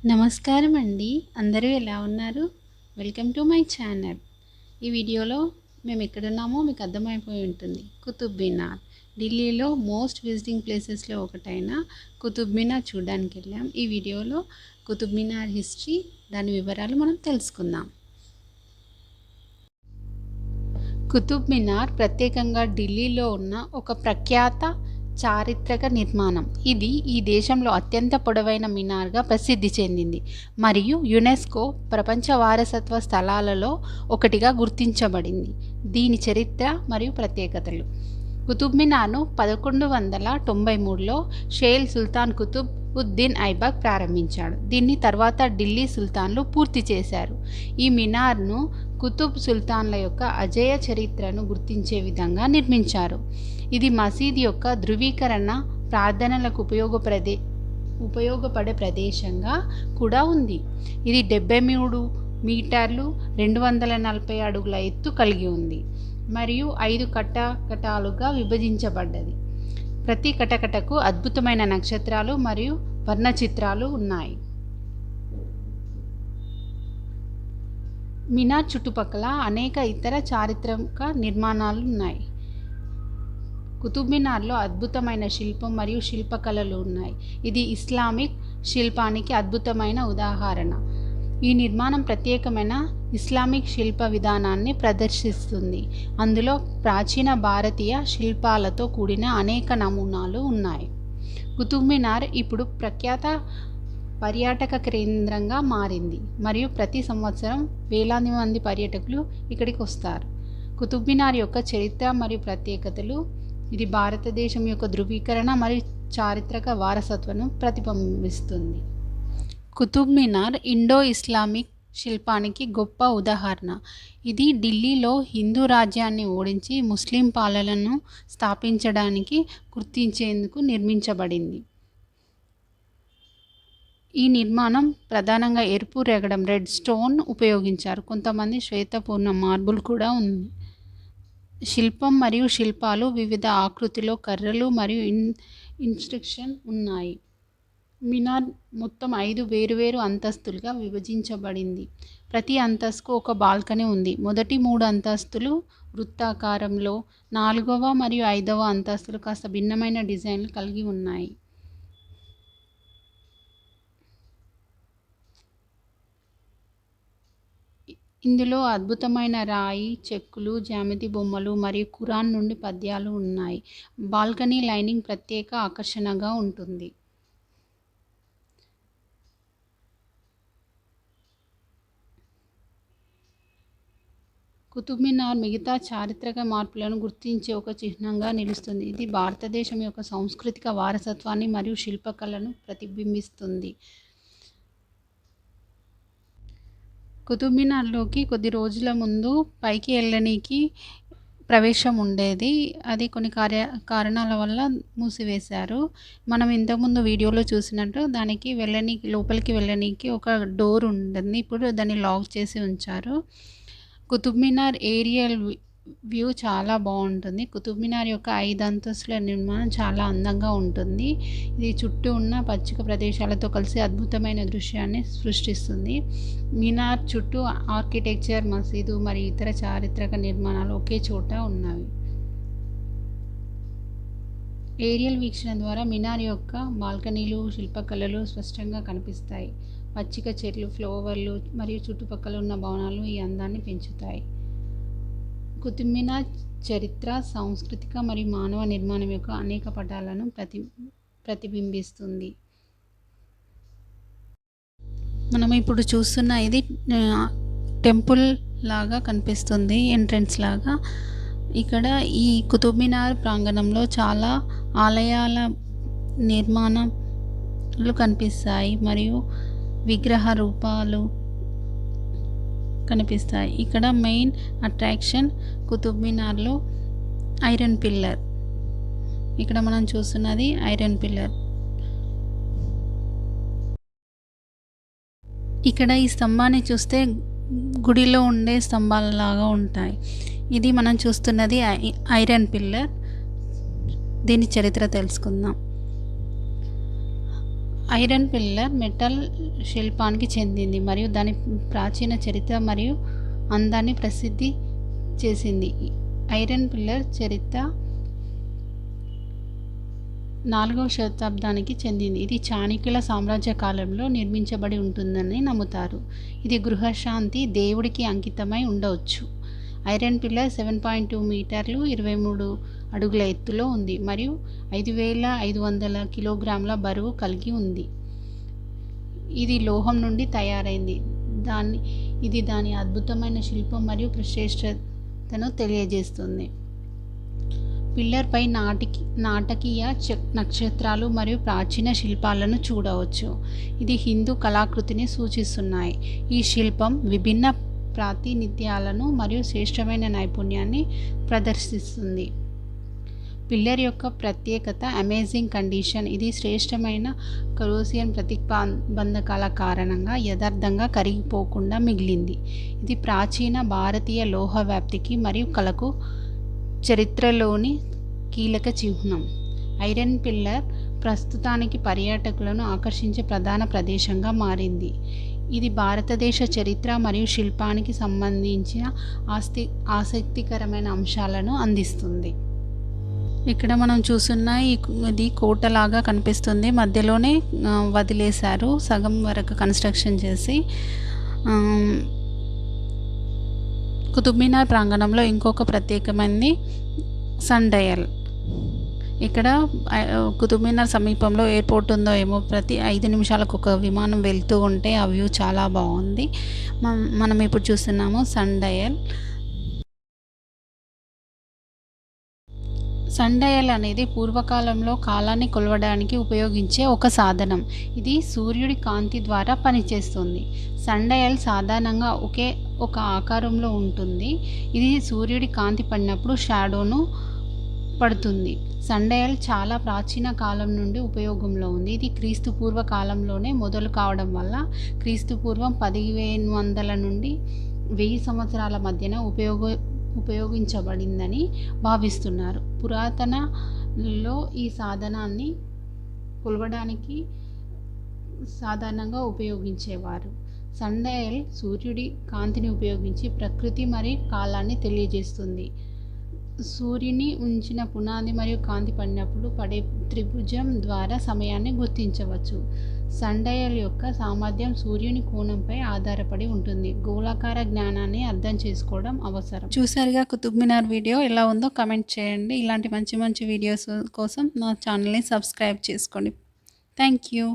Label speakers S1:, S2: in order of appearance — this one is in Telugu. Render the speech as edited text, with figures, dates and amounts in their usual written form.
S1: నమస్కారం అండి. అందరూ ఎలా ఉన్నారు? Welcome to my channel. ఈ వీడియోలో మేము ఎక్కడున్నామో మీకు అర్థమైపోయి ఉంటుంది. కుతుబ్ మినార్. ఢిల్లీలో మోస్ట్ విజిటింగ్ ప్లేసెస్లో ఒకటైన కుతుబ్ మినార్ చూడడానికి వెళ్ళాం. ఈ వీడియోలో కుతుబ్ మినార్ హిస్టరీ, దాని వివరాలు మనం తెలుసుకుందాం. కుతుబ్ మినార్ ప్రత్యేకంగా ఢిల్లీలో ఉన్న ఒక ప్రఖ్యాత చారిత్రక నిర్మాణం. ఇది ఈ దేశంలో అత్యంత పొడవైన మినార్గా ప్రసిద్ధి చెందింది మరియు యునెస్కో ప్రపంచ వారసత్వ స్థలాలలో ఒకటిగా గుర్తించబడింది. దీని చరిత్ర మరియు ప్రత్యేకతలు. కుతుబ్ మినార్ను 1193లో షేల్ సుల్తాన్ కుతుబ్ ఉద్దీన్ ఐబక్ ప్రారంభించాడు. దీన్ని తర్వాత ఢిల్లీ సుల్తాన్లు పూర్తి చేశారు. ఈ మినార్ను కుతుబ్ సుల్తాన్ల యొక్క అజేయ చరిత్రను గుర్తించే విధంగా నిర్మించారు. ఇది మసీద్ యొక్క ధృవీకరణ ప్రార్థనలకు ఉపయోగపడే ప్రదేశంగా కూడా ఉంది. ఇది 73 మీటర్లు 240 అడుగుల ఎత్తు కలిగి ఉంది మరియు 5 కటకటాలుగా విభజించబడ్డది. ప్రతి కటకటకు అద్భుతమైన నక్షత్రాలు మరియు వర్ణచిత్రాలు ఉన్నాయి. మినార్ చుట్టుపక్కల అనేక ఇతర చారిత్రక నిర్మాణాలు ఉన్నాయి. కుతుబ్ మినార్లో అద్భుతమైన శిల్పం మరియు శిల్పకళలు ఉన్నాయి. ఇది ఇస్లామిక్ శిల్పానికి అద్భుతమైన ఉదాహరణ. ఈ నిర్మాణం ప్రత్యేకమైన ఇస్లామిక్ శిల్ప విధానాన్ని ప్రదర్శిస్తుంది. అందులో ప్రాచీన భారతీయ శిల్పాలతో కూడిన అనేక నమూనాలు ఉన్నాయి. కుతుబ్ మినార్ ఇప్పుడు ప్రఖ్యాత పర్యాటక కేంద్రంగా మారింది మరియు ప్రతి సంవత్సరం వేలాది మంది పర్యాటకులు ఇక్కడికి వస్తారు. కుతుబ్ మినార్ యొక్క చరిత్ర మరియు ప్రత్యేకతలు. ఇది భారతదేశం యొక్క ధృవీకరణ మరియు చారిత్రక వారసత్వాన్ని ప్రతిబింబిస్తుంది. కుతుబ్ మినార్ ఇండో ఇస్లామిక్ శిల్పానికి గొప్ప ఉదాహరణ. ఇది ఢిల్లీలో హిందూ రాజ్యాన్ని ఓడించి ముస్లిం పాలనను స్థాపించడానికి గుర్తించేందుకు నిర్మించబడింది. ఈ నిర్మాణం ప్రధానంగా ఎరుపు రేగడం రెడ్ స్టోన్ ఉపయోగించారు. కొంతమంది శ్వేతపూర్ణ మార్బుల్ కూడా ఉంది. శిల్పం మరియు శిల్పాలు వివిధ ఆకృతిలో కర్రలు మరియు ఇన్స్ట్రక్షన్ ఉన్నాయి. మినార్ మొత్తం 5 వేరువేరు అంతస్తులుగా విభజించబడింది. ప్రతి అంతస్తుకు ఒక బాల్కనీ ఉంది. మొదటి 3 అంతస్తులు వృత్తాకారంలో, 4వ మరియు 5వ అంతస్తులు కాస్త భిన్నమైన డిజైన్లు కలిగి ఉన్నాయి. ఇందులో అద్భుతమైన రాయి చెక్కులు, జ్యామితి బొమ్మలు మరియు ఖురాన్ నుండి పద్యాలు ఉన్నాయి. బాల్కనీ లైనింగ్ ప్రత్యేక ఆకర్షణగా ఉంటుంది. కుతుబ్ మినార్ మిగతా చారిత్రక మార్పులను గుర్తించే ఒక చిహ్నంగా నిలుస్తుంది. ఇది భారతదేశం యొక్క సాంస్కృతిక వారసత్వాన్ని మరియు శిల్పకళను ప్రతిబింబిస్తుంది. కుతుబ్ మినార్లోకి కొద్ది రోజుల ముందు పైకి వెళ్ళనీకి ప్రవేశం ఉండేది. అది కొన్ని కారణాల వల్ల మూసివేశారు. మనం ఇంతకుముందు వీడియోలో చూసినట్టు దానికి లోపలికి వెళ్ళనీకి ఒక డోర్ ఉంటుంది. ఇప్పుడు దాన్ని లాక్ చేసి ఉంచారు. కుతుబ్ మినార్ ఏరియల్ వ్యూ చాలా బాగుంటుంది. కుతుబ్ మినార్ యొక్క 5 అంతస్తుల నిర్మాణం చాలా అందంగా ఉంటుంది. ఇది చుట్టూ ఉన్న పచ్చిక ప్రదేశాలతో కలిసి అద్భుతమైన దృశ్యాన్ని సృష్టిస్తుంది. మినార్ చుట్టూ ఆర్కిటెక్చర్, మసీదు మరియు ఇతర చారిత్రక నిర్మాణాలు ఒకే చోట ఉన్నవి. ఏరియల్ వీక్షణ ద్వారా మినార్ యొక్క బాల్కనీలు, శిల్పకళలు స్పష్టంగా కనిపిస్తాయి. పచ్చిక చెట్లు, ఫ్లవర్లు మరియు చుట్టుపక్కల ఉన్న భవనాలు ఈ అందాన్ని పెంచుతాయి. కుతుబ్ మినార్ చరిత్ర, సాంస్కృతిక మరియు మానవ నిర్మాణం యొక్క అనేక పటాలను ప్రతిబింబిస్తుంది. మనం ఇప్పుడు చూస్తున్న ఇది టెంపుల్ లాగా కనిపిస్తుంది, ఎంట్రన్స్ లాగా. ఇక్కడ ఈ కుతుబ్ మినార్ ప్రాంగణంలో చాలా ఆలయాల నిర్మాణాలు కనిపిస్తాయి మరియు విగ్రహ రూపాలు కనిపిస్తాయి. ఇక్కడ మెయిన్ అట్రాక్షన్ కుతుబ్ మినార్లో ఐరన్ పిల్లర్. ఇక్కడ మనం చూస్తున్నది ఐరన్ పిల్లర్. ఇక్కడ ఈ స్తంభాన్ని చూస్తే గుడిలో ఉండే స్తంభాలలాగా ఉంటాయి. ఇది మనం చూస్తున్నది ఐరన్ పిల్లర్. దీని చరిత్ర తెలుసుకుందాం. ఐరన్ పిల్లర్ మెటల్ శిల్పానికి చెందింది మరియు దాని ప్రాచీన చరిత్ర మరియు అందాన్ని ప్రసిద్ధి చేసింది. ఐరన్ పిల్లర్ చరిత్ర 4వ శతాబ్దానికి చెందింది. ఇది చాణక్యుల సామ్రాజ్య కాలంలో నిర్మించబడి ఉంటుందని నమ్ముతారు. ఇది గృహశాంతి దేవుడికి అంకితమై ఉండవచ్చు. ఐరన్ పిల్లర్ 7.2 మీటర్లు 23 అడుగుల ఎత్తులో ఉంది మరియు 5500 కిలోగ్రాముల బరువు కలిగి ఉంది. ఇది లోహం నుండి తయారైంది. ఇది దాని అద్భుతమైన శిల్పం మరియు శ్రేష్టతను తెలియజేస్తుంది. పిల్లర్పై నాటకీయ నక్షత్రాలు మరియు ప్రాచీన శిల్పాలను చూడవచ్చు. ఇది హిందూ కళాకృతిని సూచిస్తున్నాయి. ఈ శిల్పం విభిన్న ప్రాతినిధ్యాలను మరియు శ్రేష్టమైన నైపుణ్యాన్ని ప్రదర్శిస్తుంది. పిల్లర్ యొక్క ప్రత్యేకత అమేజింగ్ కండిషన్. ఇది శ్రేష్టమైన కరోసియన్ ప్రతిబంధకాల కారణంగా యథార్థంగా కరిగిపోకుండా మిగిలింది. ఇది ప్రాచీన భారతీయ లోహ వ్యాప్తికి మరియు కళకు చరిత్రలోని కీలక చిహ్నం. ఐరన్ పిల్లర్ ప్రస్తుతానికి పర్యాటకులను ఆకర్షించే ప్రధాన ప్రదేశంగా మారింది. ఇది భారతదేశ చరిత్ర మరియు శిల్పానికి సంబంధించిన ఆసక్తికరమైన అంశాలను అందిస్తుంది. ఇక్కడ మనం చూస్తున్న ఇది కోటలాగా కనిపిస్తుంది. మధ్యలోనే వదిలేశారు సగం వరకు కన్స్ట్రక్షన్ చేసి. కుతుబ్ మినార్ ప్రాంగణంలో ఇంకొక ప్రత్యేకమైనది సన్ డయల్. ఇక్కడ కుతుబ్ మినార్ సమీపంలో ఎయిర్పోర్ట్ ఉందో ఏమో, ప్రతి 5 నిమిషాలకు ఒక విమానం వెళ్తూ ఉంటే ఆ వ్యూ చాలా బాగుంది. మనం ఇప్పుడు చూస్తున్నాము సన్ డయల్. సన్ డయల్ అనేది పూర్వకాలంలో కాలాన్ని కొలవడానికి ఉపయోగించే ఒక సాధనం. ఇది సూర్యుడి కాంతి ద్వారా పనిచేస్తుంది. సన్ డయల్ సాధారణంగా ఒక ఆకారంలో ఉంటుంది. ఇది సూర్యుడి కాంతి పడినప్పుడు షాడోను పడుతుంది. సన్ డయల్ చాలా ప్రాచీన కాలం నుండి ఉపయోగంలో ఉంది. ఇది క్రీస్తు పూర్వ కాలంలోనే మొదలు కావడం వల్ల క్రీస్తుపూర్వం 1500 నుండి 1000 సంవత్సరాల మధ్యన ఉపయోగించబడిందని భావిస్తున్నారు. పురాతనలో ఈ సాధనాన్ని కొలవడానికి సాధారణంగా ఉపయోగించేవారు. సన్ డయల్ సూర్యుడి కాంతిని ఉపయోగించి ప్రకృతి మరియు కాలాన్ని తెలియజేస్తుంది. సూర్యుని ఉంచిన పునాది మరియు కాంతి పడినప్పుడు పడే త్రిభుజం ద్వారా సమయాన్ని గుర్తించవచ్చు. సన్ డయల్ యొక్క సామర్థ్యం సూర్యుని కోణంపై ఆధారపడి ఉంటుంది. గోళాకార జ్ఞానాన్ని అర్థం చేసుకోవడం అవసరం. చూసారుగా కుతుబ్ మినార్ వీడియో ఎలా ఉందో కామెంట్ చేయండి. ఇలాంటి మంచి మంచి వీడియోస్ కోసం నా ఛానల్ని సబ్స్క్రైబ్ చేసుకోండి. Thank you.